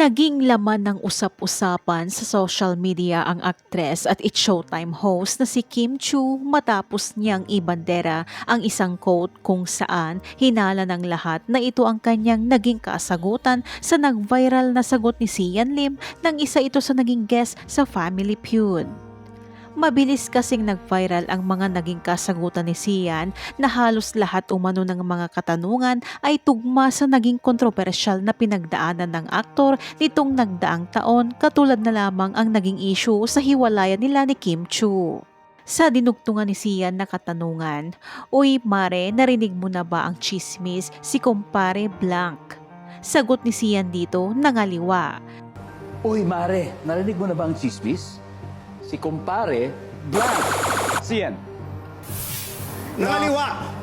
Naging laman ng usap-usapan sa social media ang aktres at It's Showtime host na si Kim Chiu matapos niyang ibandera ang isang quote kung saan hinala ng lahat na ito ang kanyang naging kasagutan sa nag-viral na sagot ni Sian Lim nang isa ito sa naging guest sa Family Feud. Mabilis kasing nag-viral ang mga naging kasagutan ni Sian na halos lahat umano ng mga katanungan ay tugma sa naging kontrobersyal na pinagdaanan ng aktor nitong nagdaang taon, katulad na lamang ang naging issue sa hiwalayan nila ni Kim Chiu. Sa dinugtungan ni Sian na katanungan, "Uy mare, narinig mo na ba ang chismis si kumpare blank?" Sagot ni Sian dito, nangaliwa. Uy, mare, narinig mo na ba ang chismis? Si kumpare, blank. Sian. Nangaliwa!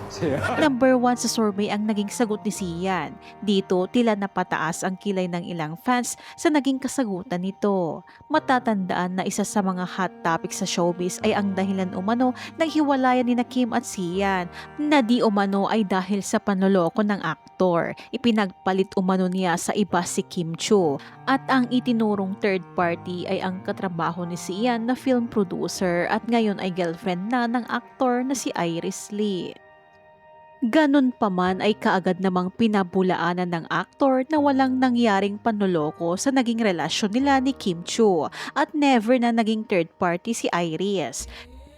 Number 1 sa survey ang naging sagot ni Sian. Dito tila napataas ang kilay ng ilang fans sa naging kasagutan nito. Matatandaan na isa sa mga hot topic sa showbiz ay ang dahilan umano ng hiwalayan ni Kim at Sian, na di umano ay dahil sa panloloko ng aktor. Ipinagpalit umano niya sa iba si Kim Chiu, at ang itinurong third party ay ang katrabaho ni Sian na film producer at ngayon ay girlfriend na ng aktor na si Iris Lee. Ganun pa man ay kaagad namang pinabulaanan ng aktor na walang nangyaring panloloko sa naging relasyon nila ni Kim Chiu at never na naging third party si Iris.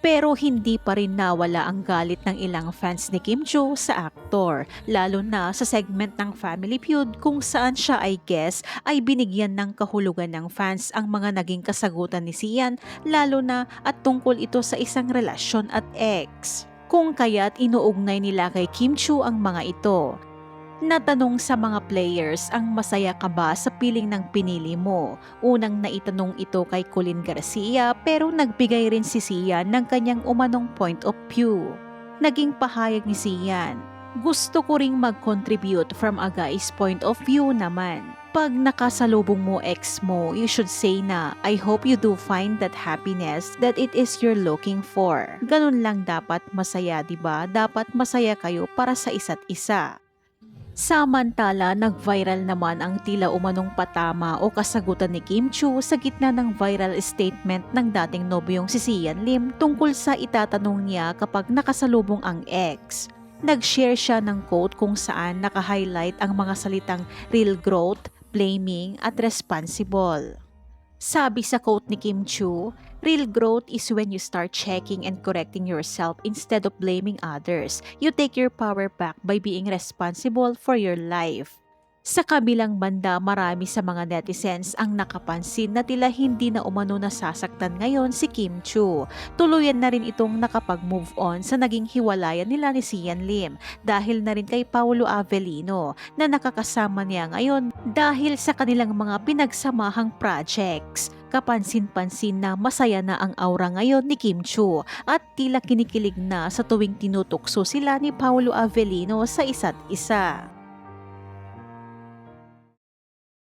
Pero hindi pa rin nawala ang galit ng ilang fans ni Kim Chiu sa aktor, lalo na sa segment ng Family Feud kung saan siya ay guest ay binigyan ng kahulugan ng fans ang mga naging kasagutan ni Sian, lalo na at tungkol ito sa isang relasyon at ex. Kung kaya't inuugnay nila kay Kim Chiu ang mga ito. Natanong sa mga players ang masaya ka ba sa piling ng pinili mo. Unang naitanong ito kay Colin Garcia, pero nagbigay rin si Sian ng kanyang umanong point of view. Naging pahayag ni Sian, "Gusto ko ring mag-contribute from a guy's point of view naman. Pag nakasalubong mo ex mo, you should say na, I hope you do find that happiness that it is you're looking for. Ganun lang dapat masaya, diba? Dapat masaya kayo para sa isa't isa." Samantala, nag-viral naman ang tila umanong patama o kasagutan ni Kim Chiu sa gitna ng viral statement ng dating nobyong si Sian Lim tungkol sa itatanong niya kapag nakasalubong ang ex. Nag-share siya ng quote kung saan naka-highlight ang mga salitang real growth, blaming at responsible. Sabi sa quote ni Kim Chiu, "Real growth is when you start checking and correcting yourself instead of blaming others. You take your power back by being responsible for your life." Sa kabilang banda, marami sa mga netizens ang nakapansin na tila hindi na umano nasasaktan ngayon si Kim Chiu. Tuluyan na rin itong nakapag-move on sa naging hiwalayan nila ni Sian Lim dahil na rin kay Paolo Avellino na nakakasama niya ngayon dahil sa kanilang mga pinagsamahang projects. Kapansin-pansin na masaya na ang aura ngayon ni Kim Chiu at tila kinikilig na sa tuwing tinutukso sila ni Paolo Avellino sa isa't isa.